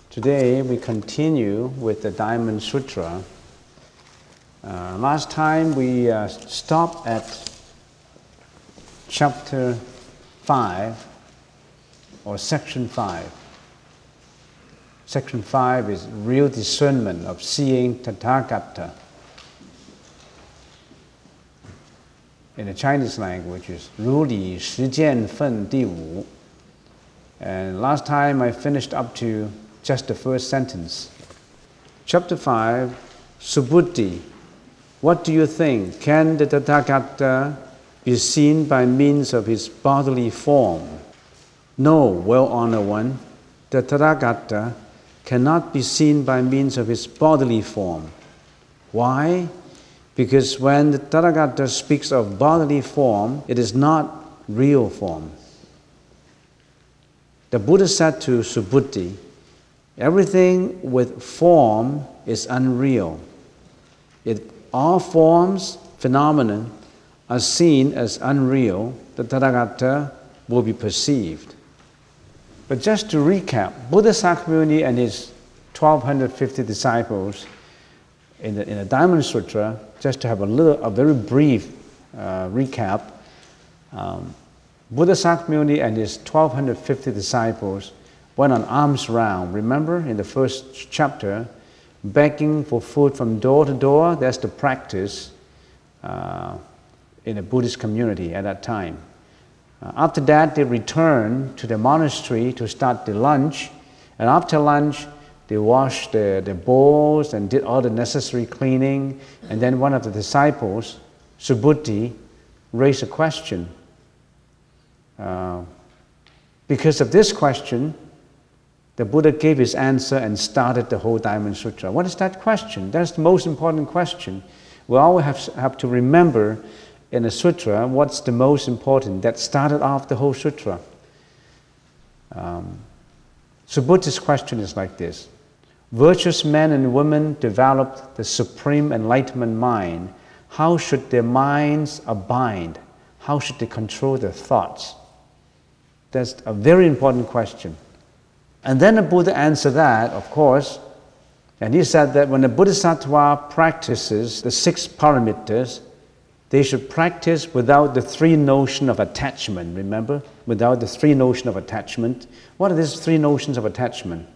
Today we continue with the Diamond Sutra. Last time we stopped at chapter 5 or section 5. Section 5 is real discernment of seeing Tathagata. In the Chinese language is 如理实践分第五. And last time I finished up to just the first sentence. Chapter 5, Subhuti. What do you think? Can the Tathagata be seen by means of his bodily form? No, well-honored one. The Tathagata cannot be seen by means of his bodily form. Why? Because when the Tathagata speaks of bodily form, it is not real form. The Buddha said to Subhuti, everything with form is unreal. If all forms, phenomena, are seen as unreal, the Tathagata will be perceived. But just to recap, Buddha Sakyamuni and his 1250 disciples in the Diamond Sutra, just to have a very brief recap, Buddha Sakyamuni and his 1250 disciples went on alms round. Remember in the first chapter, begging for food from door to door, that's the practice in the Buddhist community at that time. After that, they returned to the monastery to start the lunch, and after lunch, they washed their bowls and did all the necessary cleaning, and then one of the disciples, Subhuti, raised a question. Because of this question, the Buddha gave his answer and started the whole Diamond Sutra. What is that question? That's the most important question. We always have to remember in a sutra what's the most important. That started off the whole sutra. Subhuti's question is like this. Virtuous men and women developed the supreme enlightenment mind. How should their minds abide? How should they control their thoughts? That's a very important question. And then the Buddha answered that, of course, and he said that when the Bodhisattva practices the 6 paramitas, they should practice without the 3 notions of attachment, remember? Without the 3 notions of attachment. What are these 3 notions of attachment?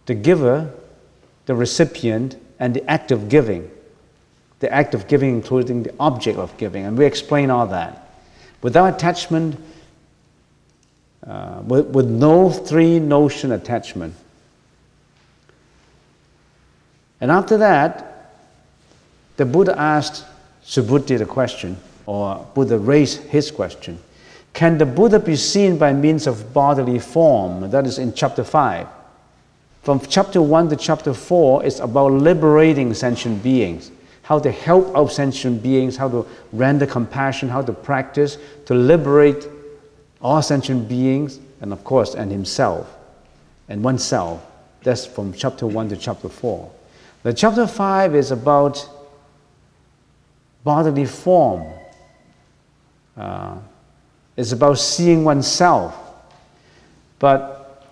The giver, the recipient, and the act of giving. The act of giving including the object of giving, and we explain all that. Without attachment, with no 3 notion attachment. And after that, the Buddha asked Subhuti the question, or Buddha raised his question. Can the Buddha be seen by means of bodily form? That is in chapter 5. From chapter 1 to chapter 4 is about liberating sentient beings, how to help out sentient beings, how to render compassion, how to practice to liberate all sentient beings, and of course, and himself, and oneself. That's from chapter 1 to chapter 4. The chapter 5 is about bodily form. It's about seeing oneself. But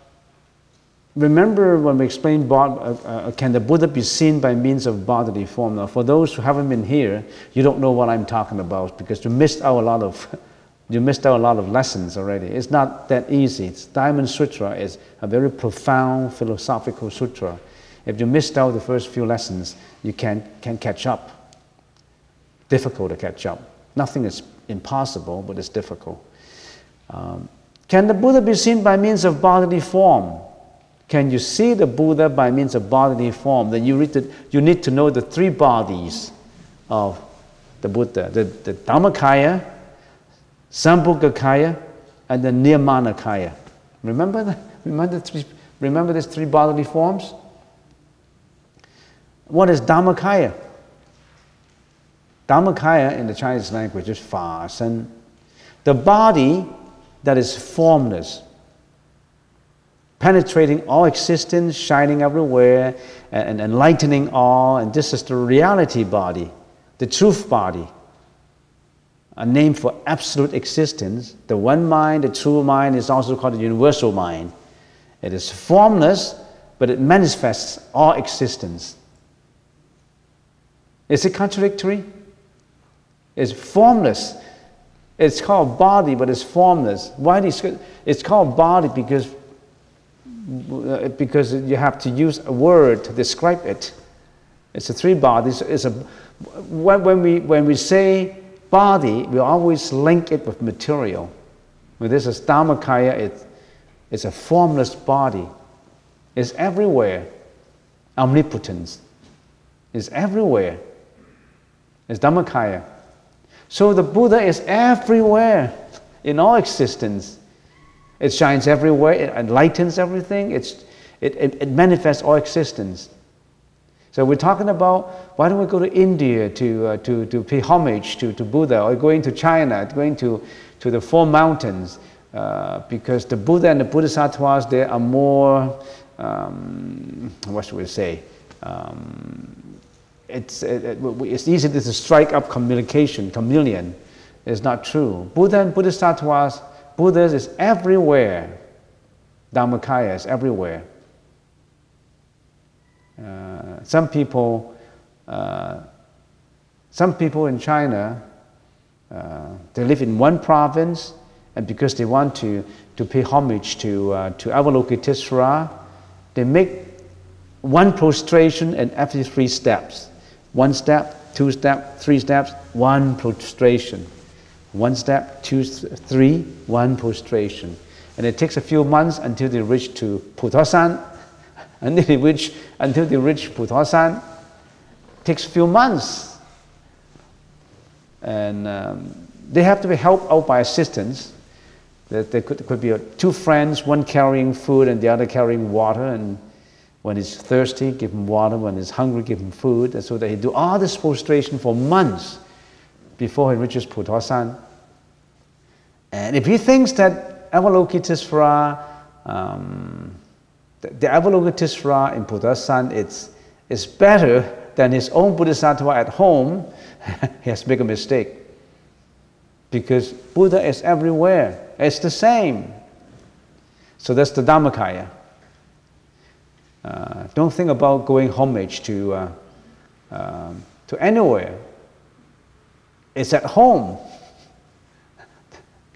remember when we explained can the Buddha be seen by means of bodily form? Now, for those who haven't been here, you don't know what I'm talking about because you missed out a lot of lessons already. It's not that easy. Diamond Sutra is a very profound philosophical sutra. If you missed out the first few lessons, you can't catch up. Difficult to catch up. Nothing is impossible, but it's difficult. Can the Buddha be seen by means of bodily form? Can you see the Buddha by means of bodily form? Then you need to know the 3 bodies of the Buddha. The Dhammakaya, Sambhogakaya, and the Nirmanakaya. Remember that? Remember these 3 bodily forms? What is Dhammakaya? Dhammakaya in the Chinese language is Fa Shen. The body that is formless, penetrating all existence, shining everywhere, and enlightening all. And this is the reality body, the truth body, a name for absolute existence. The one mind, the true mind, is also called the universal mind. It is formless, but it manifests all existence. Is it contradictory? It's formless. It's called body, but it's formless. Why it's called body? Because you have to use a word to describe it. It's a three bodies. When we say body, we always link it with material. When this is Dharmakaya, it's a formless body. It's everywhere. Omnipotence is everywhere. It's Dhammakaya. So the Buddha is everywhere in all existence. It shines everywhere, it enlightens everything, it manifests all existence. So we're talking about, why don't we go to India to pay homage to Buddha, or going to China, going to the Four Mountains, because the Buddha and the Bodhisattvas, they are more, what should we say, it's easy to strike up chameleon. It's not true. Buddha and Bodhisattvas, Buddhas is everywhere. Dhammakaya is everywhere. Some people in China, they live in one province, and because they want to pay homage to Avalokiteshvara, they make one prostration and every 3 steps. 1 step, 2 steps, 3 steps, 1 prostration. 1 step, 2, 3, 1 prostration. And it takes a few months until they reach to Putosan. Until they reach Putosan, it takes a few months. And they have to be helped out by assistants. There could be 2 friends, one carrying food and the other carrying water. And when he's thirsty, give him water. When he's hungry, give him food. And so that he do all this prostration for months before he reaches Putosan. And if he thinks that Avalokiteshvara, the Avalokiteshvara in Putosan is better than his own Bodhisattva at home, he has made a mistake. Because Buddha is everywhere. It's the same. So that's the Dhammakaya. Don't think about going homage to anywhere. It's at home.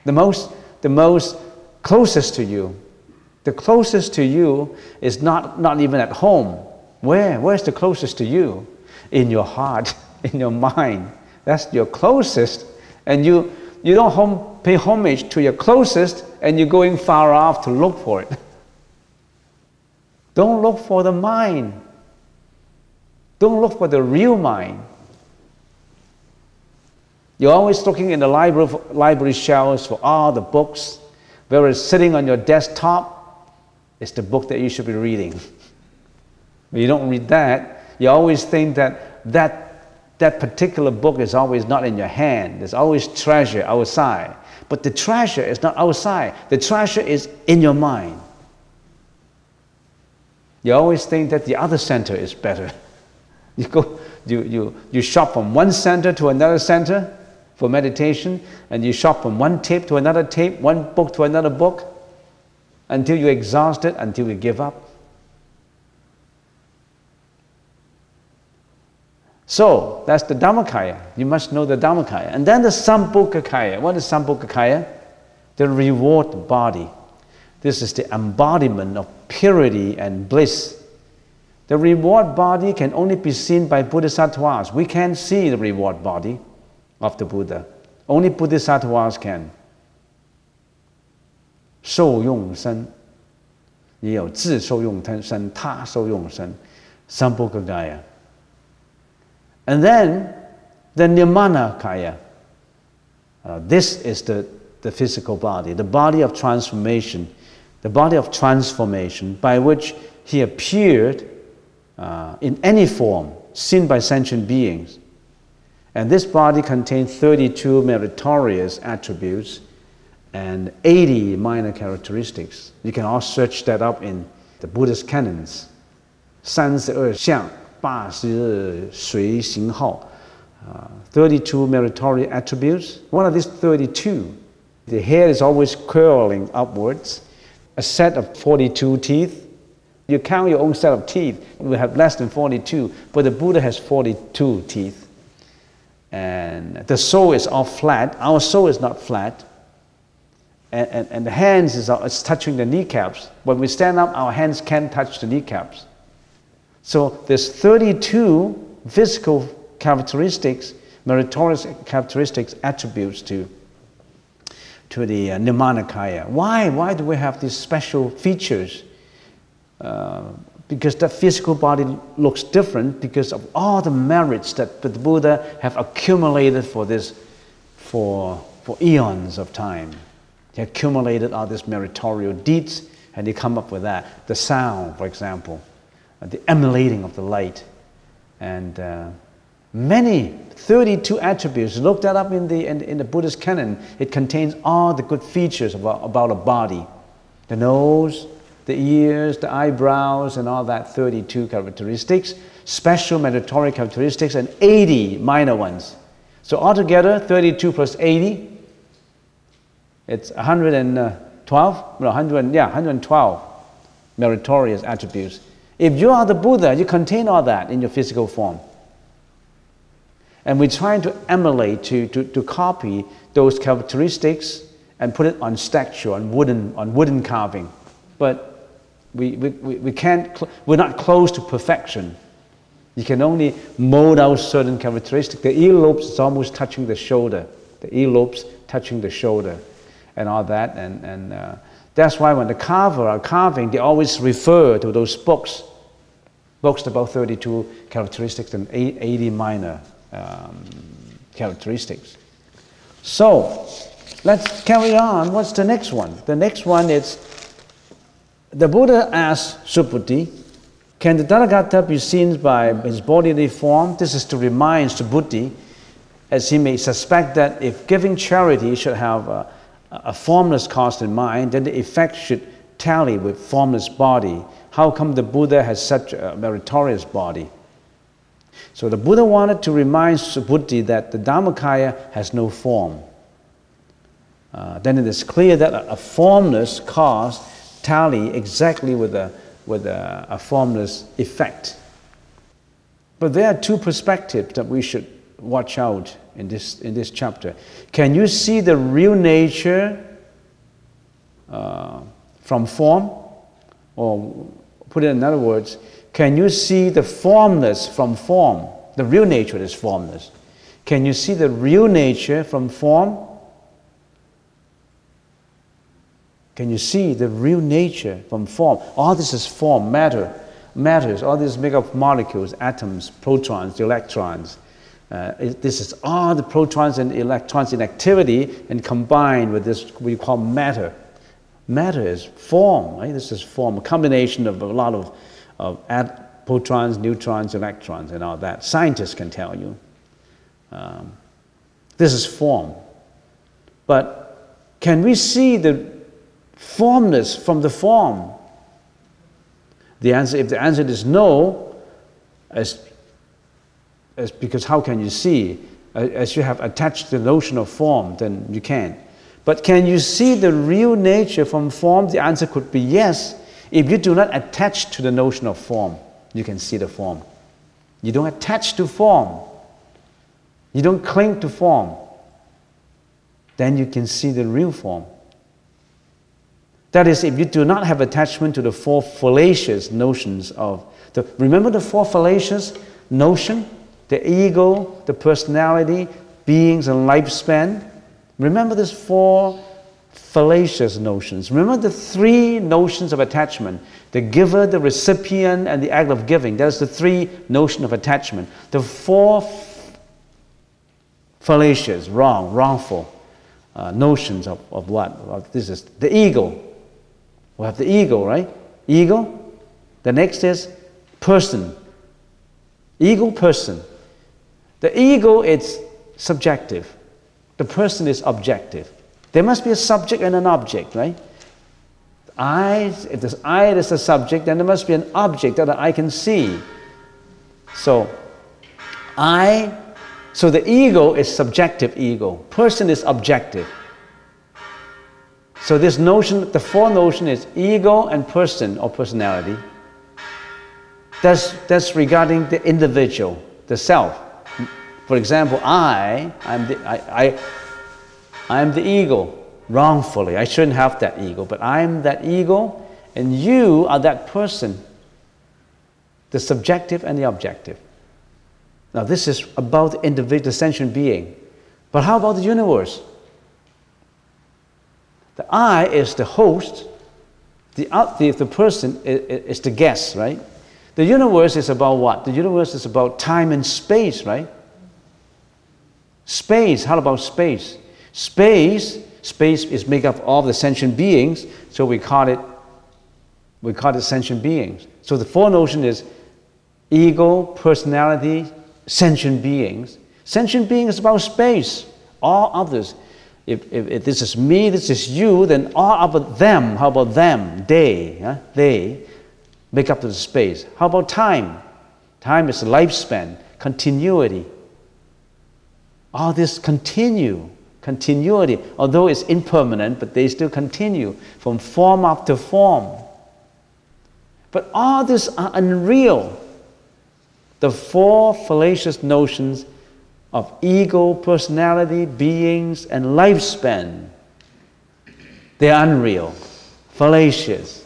The most closest to you. The closest to you is not even at home. Where's the closest to you? In your heart, in your mind. That's your closest. And you don't pay homage to your closest, and you're going far off to look for it. Don't look for the mind. Don't look for the real mind. You're always looking in the library shelves for all the books, whereas sitting on your desktop is the book that you should be reading. When you don't read that, you always think that particular book is always not in your hand. There's always treasure outside. But the treasure is not outside. The treasure is in your mind. You always think that the other center is better. You shop from one center to another center for meditation, and you shop from one tape to another tape, one book to another book, until you're exhausted, until you give up. So, that's the Dhammakaya. You must know the Dhammakaya. And then the Sambhogakaya. What is Sambhogakaya? The reward body. This is the embodiment of purity and bliss. The reward body can only be seen by Bodhisattvas. We can't see the reward body of the Buddha. Only Bodhisattvas can. 受用身, 也有自受用身, 他受用身, Sambhogakaya. And then the Nirmanakaya. This is the physical body, the body of transformation, by which he appeared in any form, seen by sentient beings. And this body contains 32 meritorious attributes, and 80 minor characteristics. You can all search that up in the Buddhist canons. 32相80随行号 32 meritorious attributes. One of these 32, the hair is always curling upwards. A set of 42 teeth. You count your own set of teeth, you will have less than 42, but the Buddha has 42 teeth. And the soul is all flat. Our soul is not flat. And the hands is touching the kneecaps. When we stand up, our hands can't touch the kneecaps. So there's 32 physical characteristics, meritorious characteristics, attributes to the Nirmanakaya. Why do we have these special features? Because the physical body looks different because of all the merits that the Buddha have accumulated for eons of time. He accumulated all these meritorious deeds, and he come up with that. The sound, for example, the emanating of the light, and many 32 attributes. Look that up in the Buddhist canon. It contains all the good features about a body, the nose, the ears, the eyebrows, and all that 32 characteristics, special meritorious characteristics, and 80 minor ones. So altogether, 32 plus 80, it's 112? No, 112 meritorious attributes. If you are the Buddha, you contain all that in your physical form. And we're trying to emulate, to copy those characteristics and put it on statue, on wooden carving. But we can't, we're not close to perfection. You can only mold out certain characteristics. The earlobes is almost touching the shoulder. The earlobes touching the shoulder and all that. And that's why when the carver are carving, they always refer to those books about 32 characteristics and 80 minor characteristics. So let's carry on. What's the next one? The next one is, the Buddha asked Subhuti, can the Tathagata be seen by his bodily form? This is to remind Subhuti, as he may suspect that if giving charity should have a formless cause in mind, then the effect should tally with formless body. How come the Buddha has such a meritorious body? So the Buddha wanted to remind Subhuti that the Dharmakaya has no form. Then it is clear that a formless cause tally exactly with a formless effect. But there are two perspectives that we should watch out in this chapter. Can you see the real nature from form? Or put it in other words, can you see the formless from form? The real nature is formless. Can you see the real nature from form? Can you see the real nature from form? All this is form, matters. All this make up molecules, atoms, protons, electrons. This is all the protons and electrons in activity, and combined with this we call matter. Matter is form, right? This is form, a combination of a lot of protons, neutrons, electrons, and all that. Scientists can tell you. This is form. But can we see the formless from the form? The answer, if the answer is no, as because how can you see? As you have attached the notion of form, then you can't. But can you see the real nature from form? The answer could be yes. If you do not attach to the notion of form, you can see the form. You don't attach to form. You don't cling to form. Then you can see the real form. That is, if you do not have attachment to the four fallacious notions of remember the four fallacious notion? The ego, the personality, beings, and lifespan. Remember these four fallacious notions. Remember the three notions of attachment: the giver, the recipient, and the act of giving. That's the three notions of attachment. The four fallacious, wrongful notions of what? This is the ego. We have the ego, right? Ego. The next is person. Ego, person. The ego is subjective. The person is objective. There must be a subject and an object, right? If there's I is the subject, then there must be an object that I can see. So the ego is subjective ego. Person is objective. So this notion, the four notion is ego and person or personality. That's regarding the individual, the self. For example, I am the ego. Wrongfully, I shouldn't have that ego, but I am that ego, and you are that person. The subjective and the objective. Now this is about the individual, the sentient being. But how about the universe? The I is the host, the person is the guest, right? The universe is about what? The universe is about time and space, right? Space, how about space? Space is made up of the sentient beings, so we call it sentient beings. So the four notion is ego, personality, sentient beings. Sentient being is about space. All others, if this is me, this is you, then all about them. How about them? They make up the space. How about time? Time is lifespan, continuity. All this continuity, although it's impermanent, but they still continue from form after form. But all these are unreal. The four fallacious notions of ego, personality, beings, and lifespan, they're unreal, fallacious.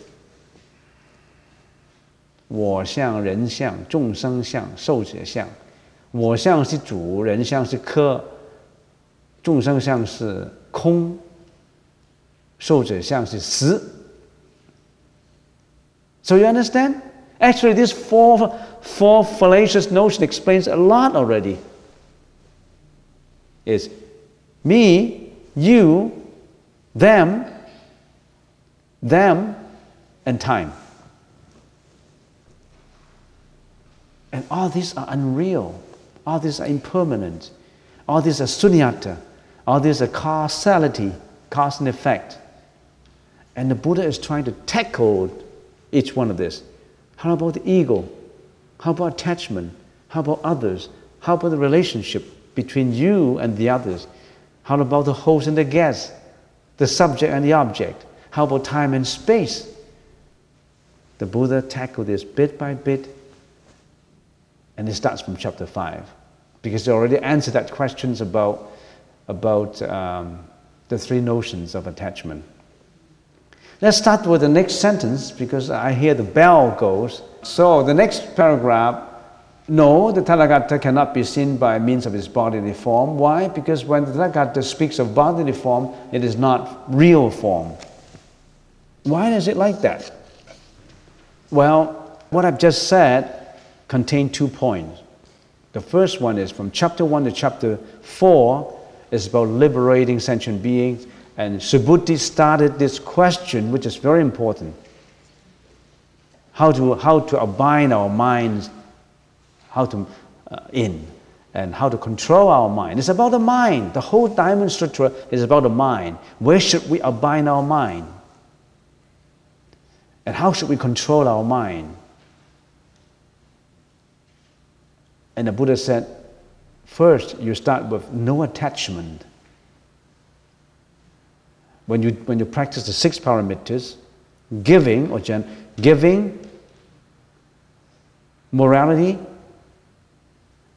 我相、人相、众生相、寿者相。我相是主，人相是客。众生相是空，寿者相是实。So you understand? Actually, this four fallacious notion explains a lot already. It's me, you, them, and time. And all these are unreal. All these are impermanent. All these are sunyata. All these are causality, cause and effect. And the Buddha is trying to tackle each one of this. How about the ego? How about attachment? How about others? How about the relationship between you and the others? How about the host and the guest? The subject and the object? How about time and space? The Buddha tackled this bit by bit, and it starts from chapter 5. Because they already answered that questions about the three notions of attachment. Let's start with the next sentence, because I hear the bell goes. So the next paragraph, no, the Tathagata cannot be seen by means of his bodily form. Why? Because when the Tathagata speaks of bodily form, it is not real form. Why is it like that? Well, what I've just said contains 2 points. The first one is from chapter 1 to chapter 4 is about liberating sentient beings, and Subhuti started this question, which is very important. How to abind our minds, and how to control our mind. It's about the mind. The whole Diamond Sutra is about the mind. Where should we abind our mind? And how should we control our mind? And the Buddha said, first, you start with no attachment. When you practice the 6 paramitas, giving, morality,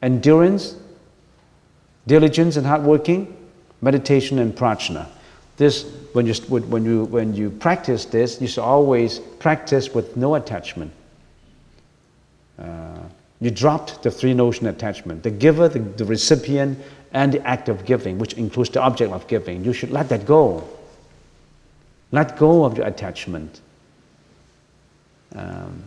endurance, diligence and hard working, meditation and prajna. This, when you practice this, you should always practice with no attachment. You dropped the 3 notion attachment: the giver, the recipient, and the act of giving, which includes the object of giving. You should let that go. Let go of your attachment. And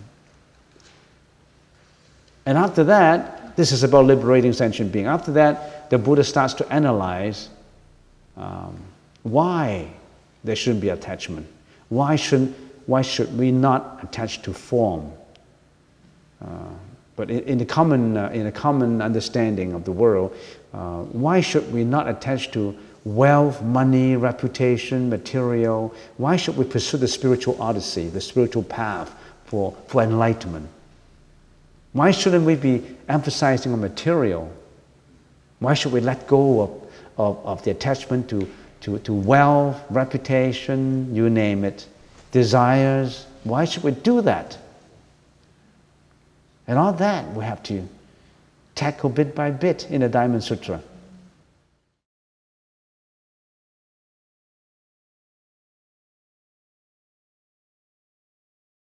after that, this is about liberating sentient being. After that, the Buddha starts to analyze why there shouldn't be attachment. Why should we not attach to form? But in a common understanding of the world, why should we not attach to wealth, money, reputation, material. Why should we pursue the spiritual odyssey, the spiritual path for enlightenment? Why shouldn't we be emphasizing on material? Why should we let go of the attachment to wealth, reputation, you name it, desires? Why should we do that? And all that we have to tackle bit by bit in the Diamond Sutra.